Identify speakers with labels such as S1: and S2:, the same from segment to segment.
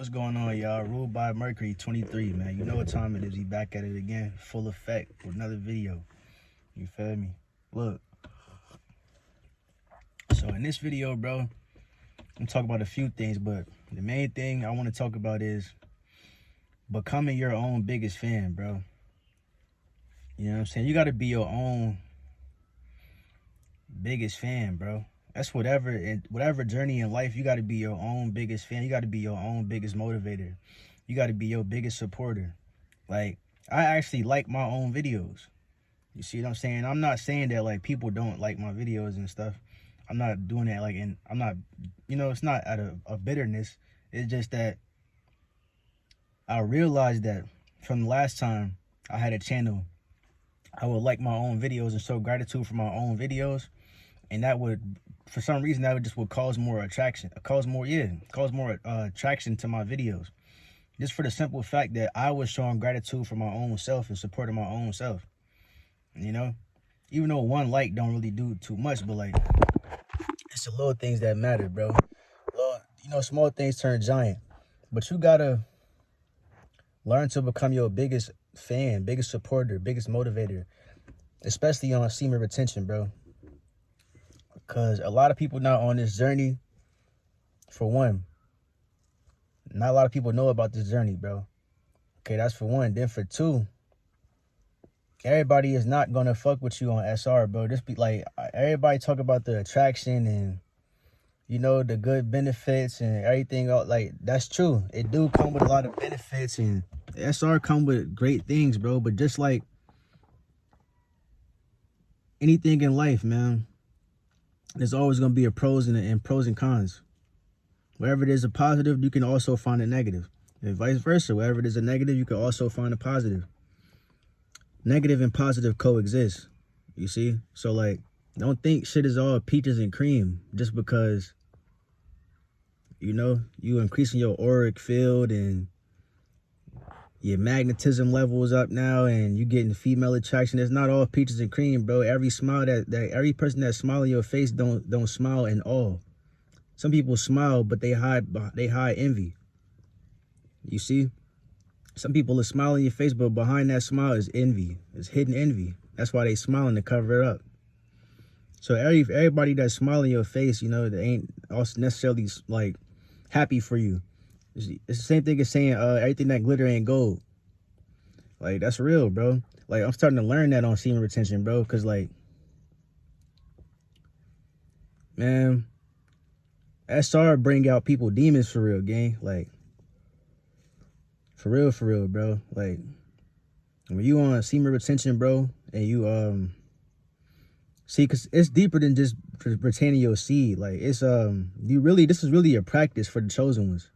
S1: What's going on, y'all? Ruled by Mercury 23, man. You know what time it is. We back at it again, full effect with another video. You feel me? Look. So in this video, bro, I'm gonna talk about a few things, but the main thing I want to talk about is becoming your own biggest fan, bro. You know what I'm saying? You gotta be your own biggest fan, bro. That's whatever journey in life, you gotta be your own biggest fan. You gotta be your own biggest motivator. You gotta be your biggest supporter. Like, I actually like my own videos. You see what I'm saying? I'm not saying that like people don't like my videos and stuff. I'm not doing that like, and I'm not, it's not out of bitterness. It's just that I realized that from the last time I had a channel, I would like my own videos and show gratitude for my own videos. And that would, for some reason, would cause more attraction, cause more attraction to my videos. Just for the simple fact that I was showing gratitude for my own self and supporting my own self. You know, even though one like don't really do too much, but like, it's the little things that matter, bro. Small things turn giant. But you gotta learn to become your biggest fan, biggest supporter, biggest motivator, especially on semen retention, bro. Because a lot of people not on this journey, for one. Not a lot of people know about this journey, bro. Okay, that's for one. Then for two, everybody is not going to fuck with you on SR, bro. Just be like, everybody talk about the attraction and, the good benefits and everything. Like, that's true. It do come with a lot of benefits, and SR come with great things, bro. But just like anything in life, man, there's always going to be pros and cons. Wherever there's a positive, you can also find a negative. And vice versa. Wherever there's a negative, you can also find a positive. Negative and positive coexist. You see? So, like, don't think shit is all peaches and cream just because, you increasing your auric field and your magnetism level is up now and you getting female attraction. It's not all peaches and cream, bro. Every smile every person that smile in your face don't smile in awe. Some people smile, but they hide envy. You see? Some people are smiling in your face, but behind that smile is envy. It's hidden envy. That's why they smiling to cover it up. So everybody that's smiling in your face, they ain't also necessarily like happy for you. It's the same thing as saying everything that glitter ain't gold. Like, that's real, bro. Like, I'm starting to learn that on semen retention, bro. Because, like, man, SR bring out people demons for real, gang. Like, for real, bro. Like, when you on semen retention, bro, and you, see, because it's deeper than just retaining your seed. Like, it's, this is really a practice for the chosen ones.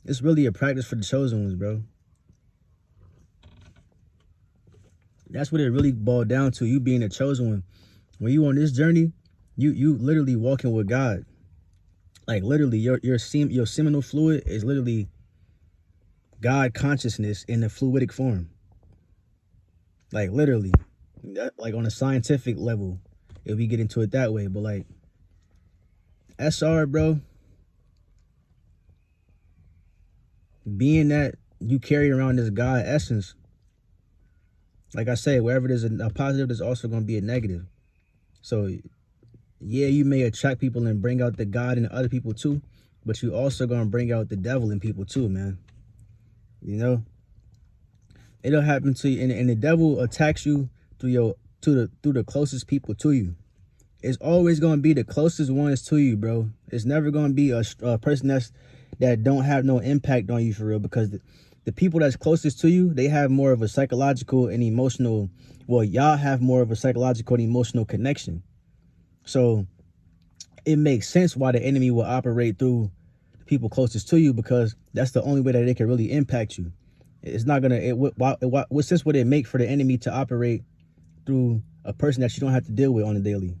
S1: It's really a practice for the chosen ones, bro. That's what it really boiled down to, you being a chosen one. When you on this journey, you literally walking with God. Like, literally, your seminal fluid is literally God consciousness in the fluidic form. Like, literally. Like, on a scientific level, if we get into it that way. But, like, SR, bro, being that you carry around this God essence, like I say, wherever there's a positive, there's also going to be a negative. So, yeah, you may attract people and bring out the God in other people too, but you also going to bring out the devil in people too, man. It'll happen to you, and the devil attacks you through the closest people to you. It's always going to be the closest ones to you, bro. It's never going to be a person that don't have no impact on you for real, because the people that's closest to you, they have more of a psychological and emotional, y'all have more of a psychological and emotional connection. So it makes sense why the enemy will operate through the people closest to you, because that's the only way that they can really impact you. It's not gonna, what sense would it make for the enemy to operate through a person that you don't have to deal with on a daily?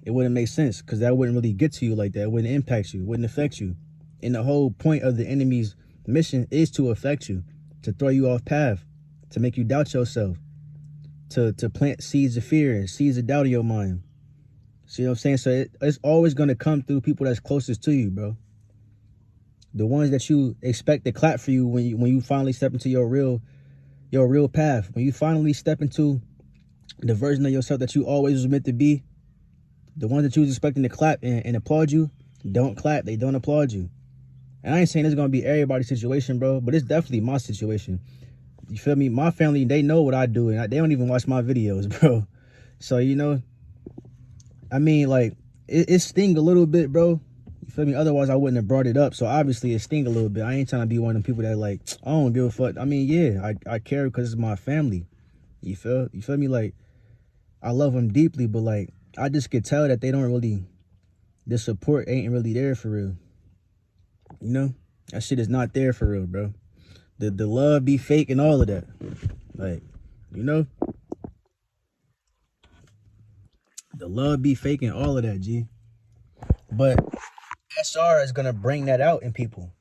S1: It wouldn't make sense, because that wouldn't really get to you like that. It wouldn't impact you, wouldn't affect you. And the whole point of the enemy's mission is to affect you, to throw you off path, to make you doubt yourself, to plant seeds of fear and seeds of doubt in your mind. See what I'm saying? So it's always going to come through people that's closest to you, bro. The ones that you expect to clap for you when you finally step into your real path. When you finally step into the version of yourself that you always was meant to be, the ones that you was expecting to clap and applaud you, don't clap. They don't applaud you. And I ain't saying it's gonna be everybody's situation, bro, but it's definitely my situation. You feel me? My family, they know what I do, and they don't even watch my videos, bro. So, you know, I mean, like, it sting a little bit, bro. You feel me? Otherwise, I wouldn't have brought it up. So, obviously, it sting a little bit. I ain't trying to be one of them people that, like, I don't give a fuck. I mean, yeah, I care because it's my family. You feel me? Like, I love them deeply, but, like, I just could tell that they don't really, the support ain't really there for real. You know? That shit is not there for real, bro. The love be fake and all of that. Like, you know? The love be fake and all of that, G. But SR is gonna bring that out in people.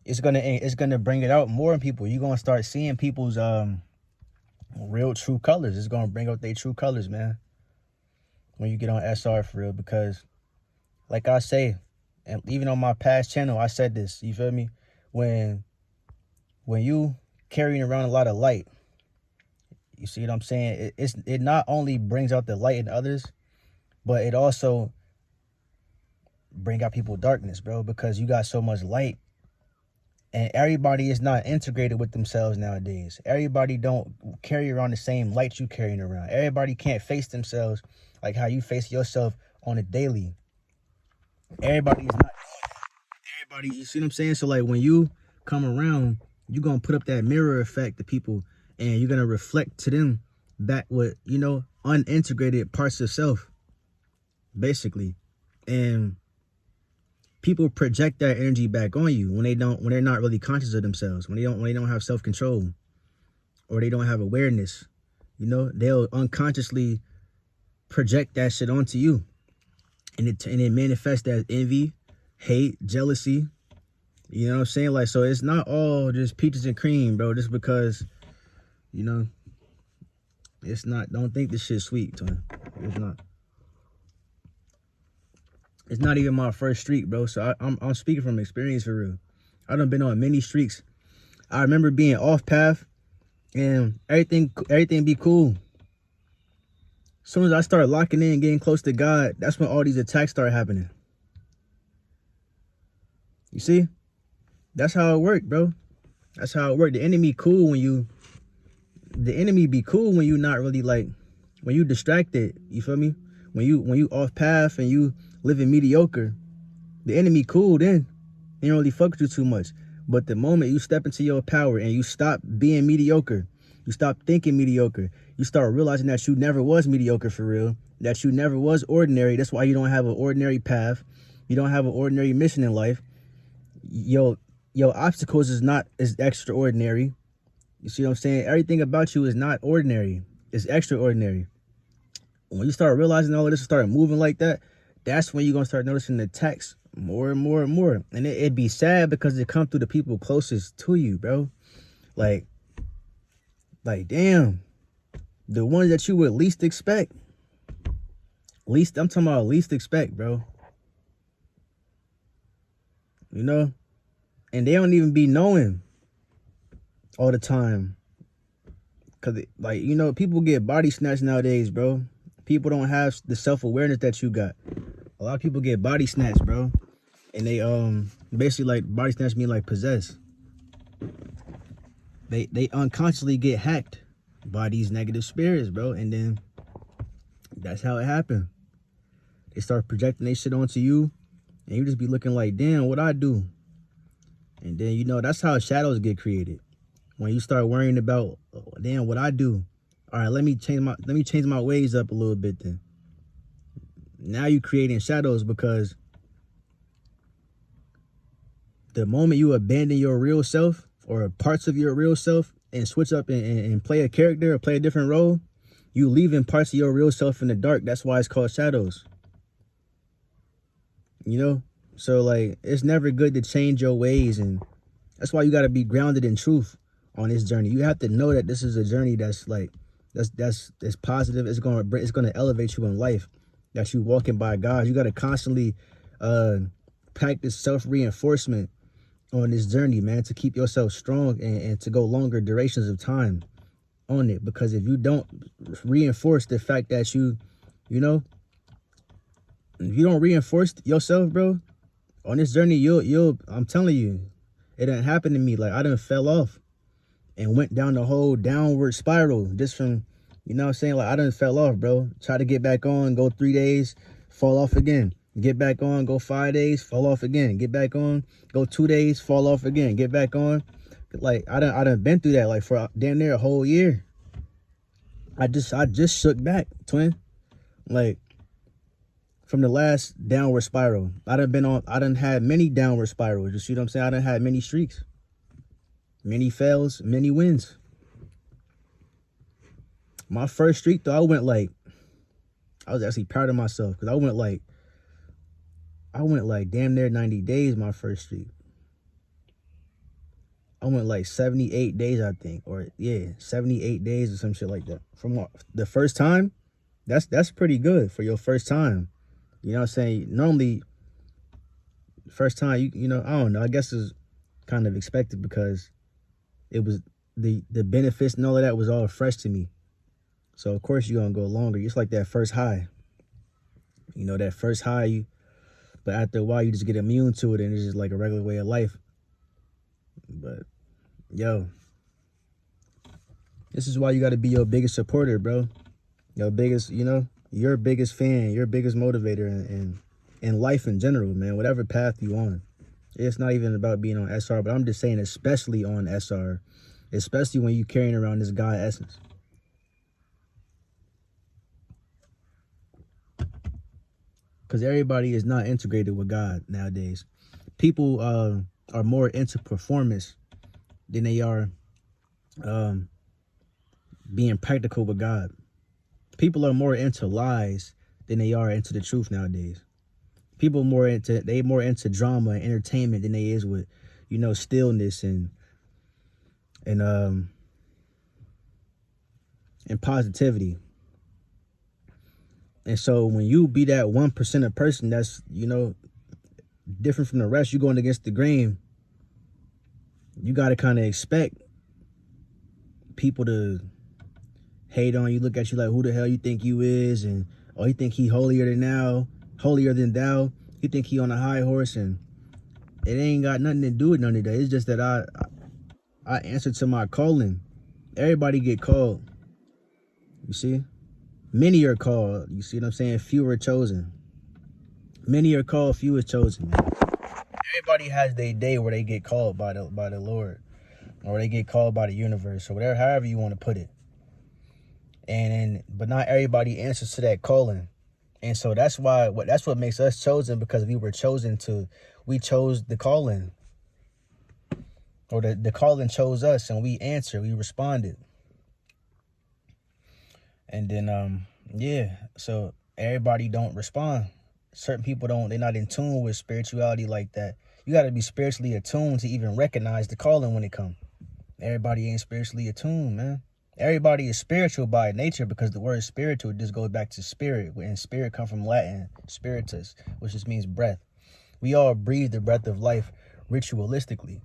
S1: It's gonna bring it out more in people. You're gonna start seeing people's real true colors. It's gonna bring out their true colors, man. When you get on SR for real, because like I say, and even on my past channel, I said this, you feel me? When you carrying around a lot of light, you see what I'm saying? It not only brings out the light in others, but it also bring out people darkness, bro, because you got so much light. And everybody is not integrated with themselves nowadays. Everybody don't carry around the same light you carrying around. Everybody can't face themselves like how you face yourself on a daily. Everybody is not everybody, you see what I'm saying? So like when you come around, you're gonna put up that mirror effect to people, and you're gonna reflect to them back what, you know, unintegrated parts of self, basically. And people project that energy back on you when they're not really conscious of themselves, when they don't have self-control, or they don't have awareness. You know, they'll unconsciously project that shit onto you, and it manifests as envy, hate, jealousy. You know what I'm saying? Like, so it's not all just peaches and cream, bro, just because, you know, it's not. Don't think this shit's sweet, twin. It's not. It's not even my first streak, bro. So I'm speaking from experience for real. I done been on many streaks. I remember being off path and everything be cool. As soon as I start locking in, getting close to God, that's when all these attacks start happening. You see? That's how it worked, bro. That's how it worked. The enemy be cool when you not really, like, when you distracted, you feel me? When you off path and you living mediocre, the enemy cool then. He don't really fuck with you too much. But the moment you step into your power and you stop being mediocre, you stop thinking mediocre, you start realizing that you never was mediocre for real, that you never was ordinary. That's why you don't have an ordinary path. You don't have an ordinary mission in life. Your obstacles is not as extraordinary. You see what I'm saying? Everything about you is not ordinary. It's extraordinary. When you start realizing all of this and start moving like that, that's when you're going to start noticing the attacks more and more and more. And it'd be sad because it come through the people closest to you, bro. Like, damn. The ones that you would least expect. I'm talking about least expect, bro. You know? And they don't even be knowing all the time. Because, like, you know, people get body snatched nowadays, bro. People don't have the self-awareness that you got. A lot of people get body snatched, bro. And they basically, like, body snatch mean like possess. They unconsciously get hacked by these negative spirits, bro. And then that's how it happened. They start projecting their shit onto you, and you just be looking like, damn, what I do? And then, you know, that's how shadows get created. When you start worrying about, oh, damn, what I do? All right, let me change my ways up a little bit then. Now you creating shadows, because the moment you abandon your real self or parts of your real self and switch up and play a character or play a different role, you leaving parts of your real self in the dark. That's why it's called shadows. You know? So, like, it's never good to change your ways, and that's why you got to be grounded in truth on this journey. You have to know that this is a journey that's like, that's positive. It's going to elevate you in life, that you walking by God. You got to constantly practice self-reinforcement on this journey, man, to keep yourself strong and to go longer durations of time on it. Because if you don't reinforce the fact that you know, if you don't reinforce yourself, bro, on this journey, you'll I'm telling you, it didn't happen to me. Like, I done fell off and went down the whole downward spiral just from, you know what I'm saying? Like, I done fell off, bro. Try to get back on, go 3 days, fall off again. Get back on, go 5 days, fall off again. Get back on, go 2 days, fall off again. Get back on. Like, I done been through that, like, for damn near a whole year. I just shook back, twin. Like, from the last downward spiral. I done had many downward spirals. You see what I'm saying? I done had many streaks. Many fails, many wins. My first streak, though, I was actually proud of myself because I went like damn near 90 days my first streak. I went like 78 days, I think. Or, yeah, 78 days or some shit like that. From the first time, that's pretty good for your first time. You know what I'm saying? Normally, first time, you know, I don't know. I guess it's kind of expected because it was the benefits and all of that was all fresh to me. So, of course, you're going to go longer. It's like that first high. You know, that first high, but after a while, you just get immune to it, and it's just like a regular way of life. But, yo, this is why you got to be your biggest supporter, bro. Your biggest, you know, your biggest fan, your biggest motivator in life in general, man, whatever path you on. It's not even about being on SR, but I'm just saying especially on SR, especially when you're carrying around this God essence. Because everybody is not integrated with God nowadays. People are more into performance than they are being practical with God. People are more into lies than they are into the truth nowadays. People are more into drama and entertainment than they is with, you know, stillness and positivity. And so when you be that 1% of person that's, you know, different from the rest, you're going against the grain, you got to kind of expect people to hate on you, look at you like, who the hell you think you is? And, oh, you think he holier than thou. You think he on a high horse, and it ain't got nothing to do with none of that. It's just that I answer to my calling. Everybody get called. You see? Many are called. You see what I'm saying? Few are chosen. Many are called, few are chosen. Everybody has their day where they get called by the Lord, or they get called by the universe, or whatever, however you want to put it. But not everybody answers to that calling. And so that's what makes us chosen, because we chose the calling. Or the calling chose us, and we answered, we responded. And then, yeah, so everybody don't respond. Certain people they're not in tune with spirituality like that. You got to be spiritually attuned to even recognize the calling when it comes. Everybody ain't spiritually attuned, man. Everybody is spiritual by nature, because the word spiritual just goes back to spirit, and spirit come from Latin, spiritus, which just means breath. We all breathe the breath of life ritualistically.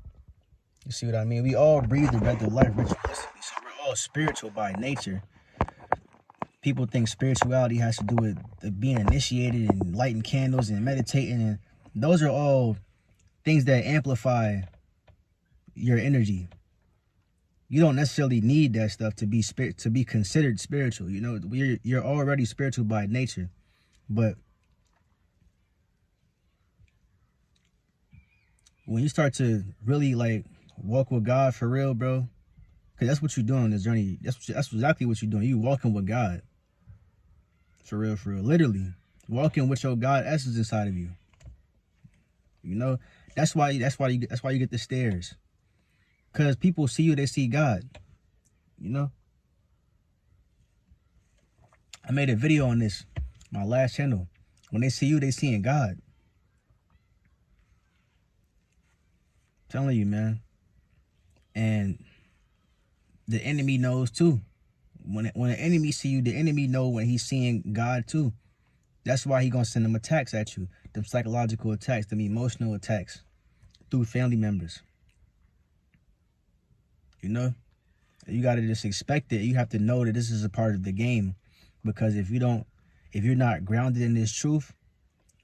S1: You see what I mean? We all breathe the breath of life ritualistically, so we're all spiritual by nature. People think spirituality has to do with being initiated and lighting candles and meditating, and those are all things that amplify your energy. You don't necessarily need that stuff to be considered spiritual. You know, you're already spiritual by nature. But when you start to really like walk with God for real, bro, because that's what you're doing on this journey. That's exactly what you're doing. You walking with God. For real, literally walking with your God essence inside of you. You know, that's why you get the stares, because people see you, they see God. You know, I made a video on this, my last channel. When they see you, they seeing God. I'm telling you, man. And the enemy knows too. When an enemy see you, the enemy know when he's seeing God too. That's why he gonna send them attacks at you, them psychological attacks, them emotional attacks, through family members. You know, you got to just expect it. You have to know that this is a part of the game, because if you're not grounded in this truth,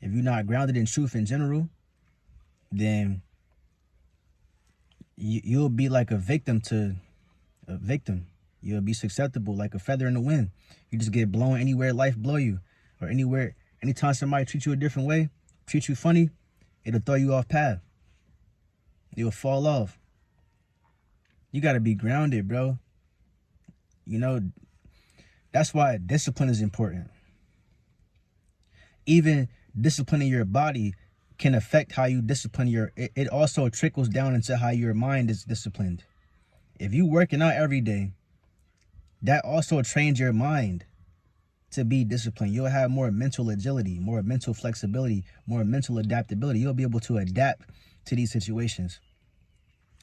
S1: if you're not grounded in truth in general, then you'll be like a victim. You'll be susceptible like a feather in the wind. You just get blown anywhere life blow you, or anytime somebody treats you a different way, treat you funny, it'll throw you off path. You'll fall off. You got to be grounded, bro. You know, that's why discipline is important. Even disciplining your body can affect how you discipline it also trickles down into how your mind is disciplined. If you working out every day, that also trains your mind to be disciplined. You'll have more mental agility, more mental flexibility, more mental adaptability. You'll be able to adapt to these situations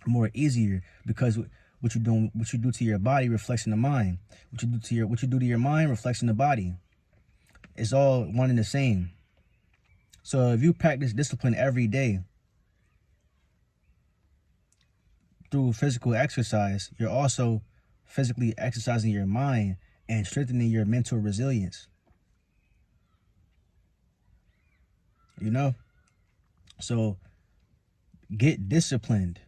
S1: more easier, because what you do to your body reflects in the mind. What you do to your mind reflects in the body. It's all one and the same. So if you practice discipline every day through physical exercise, you're also physically exercising your mind and strengthening your mental resilience. You know? So get disciplined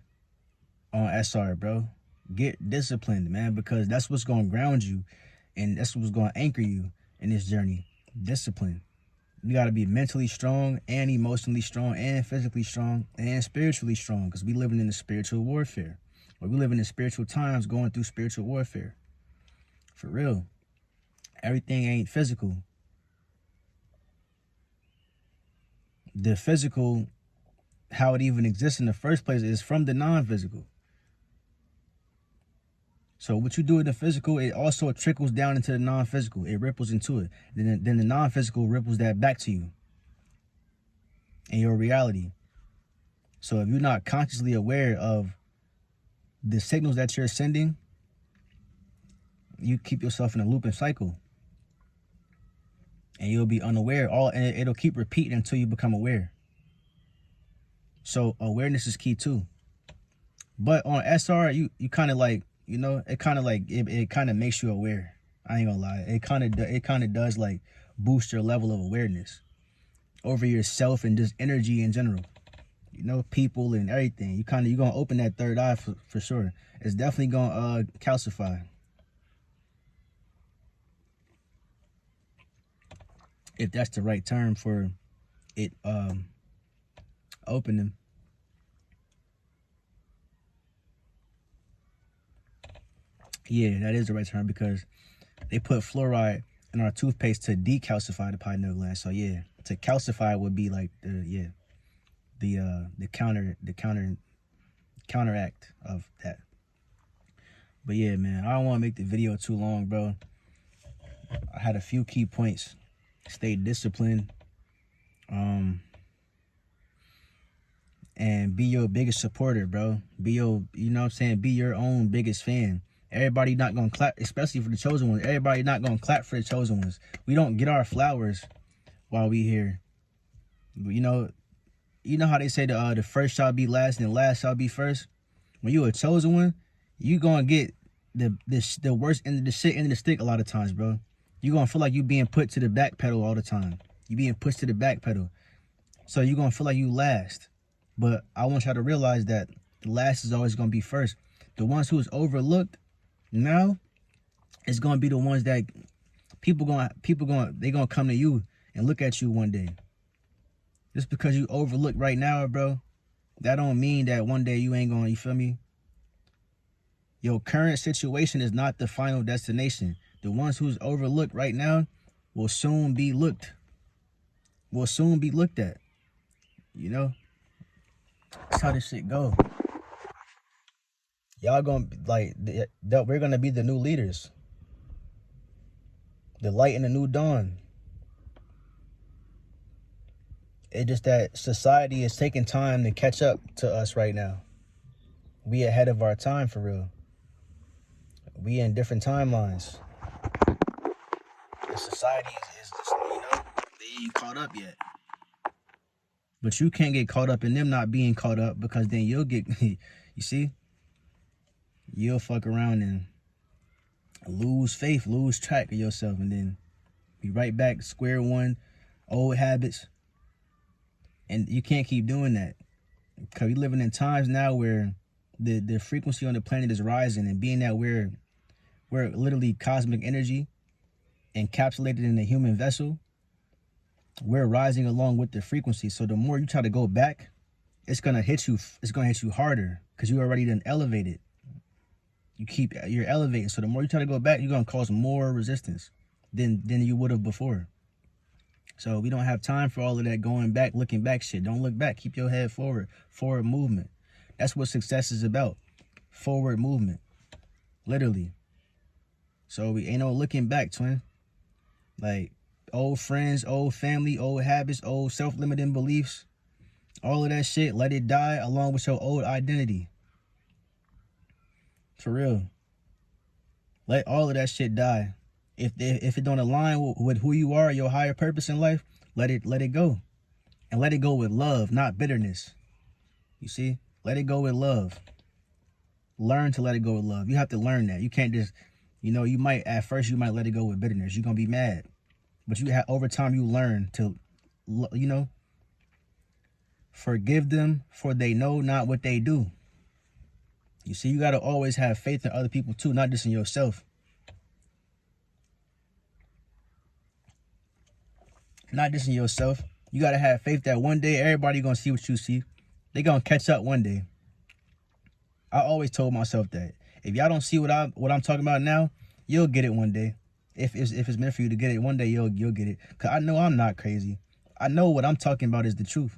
S1: on SR, bro. Get disciplined, man, because that's what's going to ground you, and that's what's going to anchor you in this journey. Discipline. You got to be mentally strong and emotionally strong and physically strong and spiritually strong, because we living in the spiritual warfare. Or we living in spiritual times going through spiritual warfare. For real. Everything ain't physical. The physical, how it even exists in the first place, is from the non-physical. So what you do in the physical, it also trickles down into the non-physical. It ripples into it. Then the non-physical ripples that back to you in your reality. So if you're not consciously aware of the signals that you're sending, you keep yourself in a looping cycle. And you'll be unaware. And it'll keep repeating until you become aware. So awareness is key too. But on SR, you kind of like, you know, it kind of makes you aware. I ain't gonna lie. It kind of does like boost your level of awareness over yourself and just energy in general. You know, people and everything. You're gonna open that third eye for sure. It's definitely gonna calcify. If that's the right term for it, opening. Yeah, that is the right term, because they put fluoride in our toothpaste to decalcify the pineal gland. So yeah, to calcify would be like the counteract of that. But yeah, man, I don't want to make the video too long, bro. I had a few key points. Stay disciplined. And be your biggest supporter, bro. Be your own biggest fan. Everybody not gonna clap, especially for the chosen ones. Everybody not gonna clap for the chosen ones. We don't get our flowers while we here. You know how they say the first shall be last and the last shall be first. When you a chosen one, you gonna get the worst end of the shit, end of the stick a lot of times, bro. You gonna feel like you being put to the back pedal all the time. You being pushed to the back pedal. So you gonna feel like you last. But I want y'all to realize that the last is always gonna be first. The ones who is overlooked now is gonna be the ones that people gonna come to you and look at you one day. Just because you overlooked right now, bro, that don't mean that one day you ain't gonna, you feel me? Your current situation is not the final destination. The ones who's overlooked right now will soon be looked at. You know? That's how this shit go. Y'all gonna we're gonna be the new leaders. The light in the new dawn. It's just that society is taking time to catch up to us right now. We ahead of our time, for real. We in different timelines. The society is just, they ain't caught up yet. But you can't get caught up in them not being caught up, because then you'll get, you see, you'll fuck around and lose faith, lose track of yourself, and then be right back square one, old habits. And you can't keep doing that, because we're living in times now where the frequency on the planet is rising, and being that we're literally cosmic energy encapsulated in a human vessel, we're rising along with the frequency. So the more you try to go back, it's gonna hit you harder, because you already done elevated. You're elevating. So the more you try to go back, you're gonna cause more resistance than you would have before. So we don't have time for all of that going back, looking back shit. Don't look back. Keep your head forward. Forward movement. That's what success is about. Forward movement. Literally. So we ain't no looking back, twin. Like, old friends, old family, old habits, old self-limiting beliefs, all of that shit, let it die along with your old identity. For real. Let all of that shit die. If it don't align with who you are, your higher purpose in life, let it go. And let it go with love, not bitterness. You see? Let it go with love. Learn to let it go with love. You have to learn that. You can't just, at first you might let it go with bitterness. You're going to be mad. But over time you learn to, forgive them, for they know not what they do. You see, you got to always have faith in other people too, not just in yourself. Not just in yourself. You got to have faith that one day everybody going to see what you see. They going to catch up one day. I always told myself that. If y'all don't see what I'm talking about now, you'll get it one day. If it's meant for you to get it, one day you'll get it. Because I know I'm not crazy. I know what I'm talking about is the truth.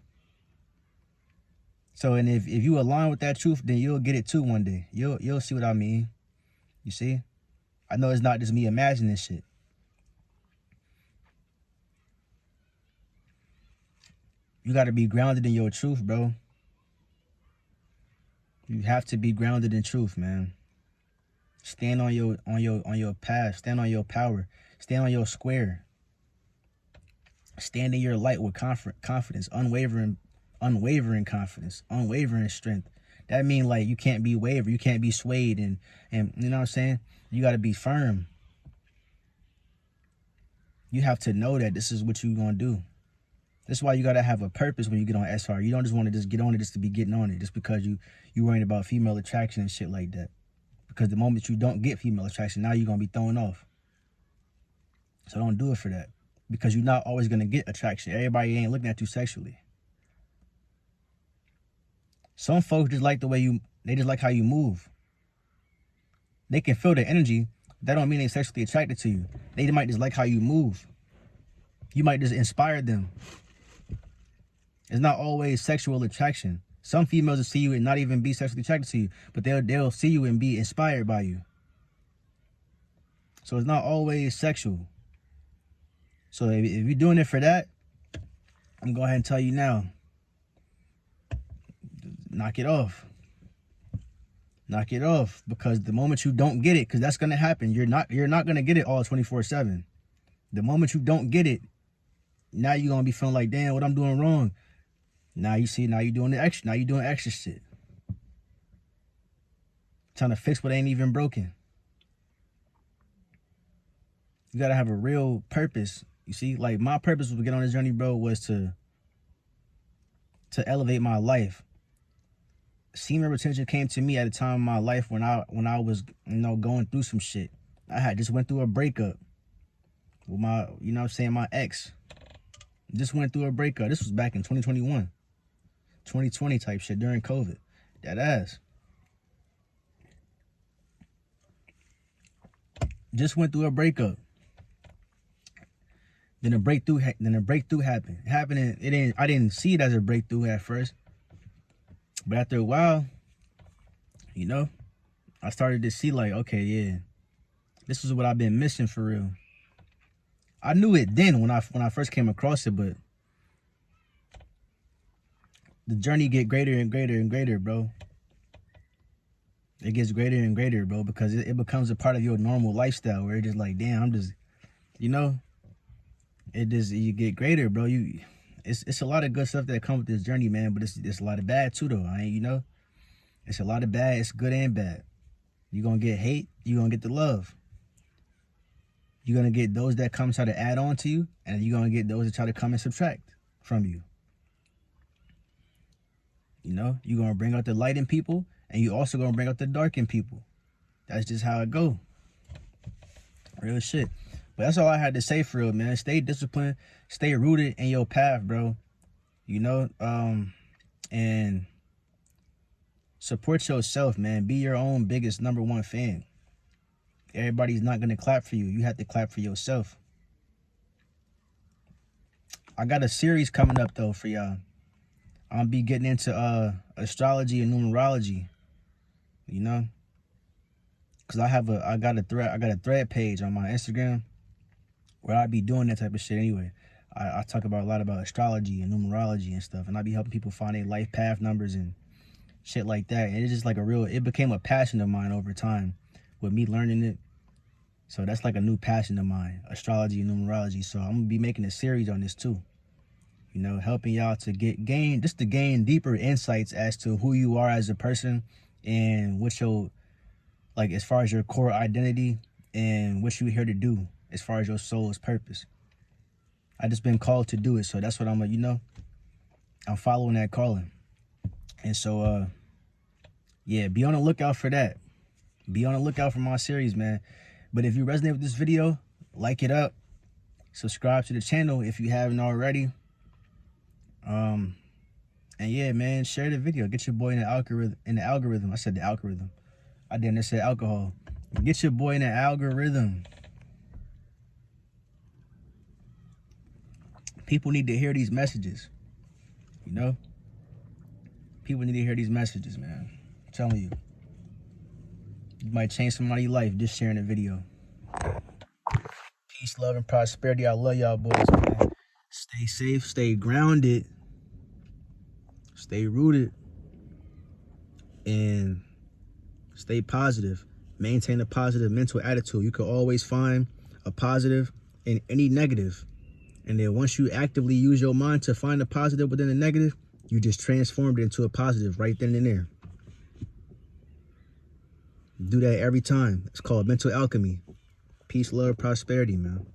S1: So, and if you align with that truth, then you'll get it too one day. You'll see what I mean. You see? I know it's not just me imagining shit. You got to be grounded in your truth, bro. You have to be grounded in truth, man. Stand on your path. Stand on your power. Stand on your square. Stand in your light with confidence, unwavering confidence, unwavering strength. That means, like, you can't be wavered, you can't be swayed, and you know what I'm saying? You got to be firm. You have to know that this is what you're going to do. That's why you got to have a purpose when you get on SR. You don't just want to just get on it just to be getting on it, just because you worrying about female attraction and shit like that. Because the moment you don't get female attraction, now you're going to be thrown off. So don't do it for that. Because you're not always going to get attraction. Everybody ain't looking at you sexually. Some folks just like they just like how you move. They can feel the energy. That don't mean they're sexually attracted to you. They might just like how you move. You might just inspire them. It's not always sexual attraction. Some females will see you and not even be sexually attracted to you, but they'll see you and be inspired by you. So it's not always sexual. So if you're doing it for that, I'm going to go ahead and tell you now. Knock it off. Knock it off, because the moment you don't get it, because that's going to happen, you're not going to get it all 24/7. The moment you don't get it, now you're going to be feeling like, damn, what I'm doing wrong. Now you see, now you're doing the extra. Now you're doing extra shit. Trying to fix what ain't even broken. You got to have a real purpose. You see, like, my purpose to get on this journey, bro, was to elevate my life. Semen retention came to me at a time in my life when I was, going through some shit. I had just went through a breakup with my, my ex. Just went through a breakup. This was back in 2021. 2020 type shit during COVID. That ass. Just went through a breakup. Then a breakthrough happened. I didn't see it as a breakthrough at first. But after a while, I started to see, like, okay, yeah, this is what I've been missing for real. I knew it then when I first came across it, but the journey get greater and greater and greater, bro. It gets greater and greater, bro, because it becomes a part of your normal lifestyle where it's just like, damn, I'm just, you get greater, bro. it's a lot of good stuff that comes with this journey, man. But it's a lot of bad too, though. It's a lot of bad. It's good and bad. You're gonna get hate. You're gonna get the love. You're gonna get those that come try to add on to you, and you're gonna get those that try to come and subtract from you. You're gonna bring out the light in people, and you also gonna bring out the dark in people. That's just how it go. Real shit. But that's all I had to say for real, man. Stay disciplined, stay rooted in your path, bro. And support yourself, man. Be your own biggest #1 fan. Everybody's not gonna clap for you. You have to clap for yourself. I got a series coming up though for y'all. I'll be getting into astrology and numerology. Cause I got a thread page on my Instagram where I be doing that type of shit anyway. I talk about a lot about astrology and numerology and stuff, and I be helping people find their life path numbers and shit like that. And it's just like it became a passion of mine over time with me learning it. So that's like a new passion of mine, astrology and numerology. So I'm gonna be making a series on this too. Helping y'all to gain deeper insights as to who you are as a person and what your, like, as far as your core identity and what you're here to do as far as your soul's purpose. I just been called to do it, so that's what I'm I'm following that calling. And so yeah, be on the lookout for that. Be on the lookout for my series, man. But if you resonate with this video, like it up, subscribe to the channel if you haven't already. And yeah, man, share the video. Get your boy in the algorithm. I said the algorithm. I didn't say alcohol. Get your boy in the algorithm. People need to hear these messages. People need to hear these messages, man. I'm telling you. You might change somebody's life just sharing the video. Peace, love, and prosperity. I love y'all boys, man. Stay safe, stay grounded, stay rooted, and stay positive. Maintain a positive mental attitude. You can always find a positive in any negative. And then once you actively use your mind to find a positive within the negative, you just transformed it into a positive right then and there. Do that every time. It's called mental alchemy. Peace, love, prosperity, man.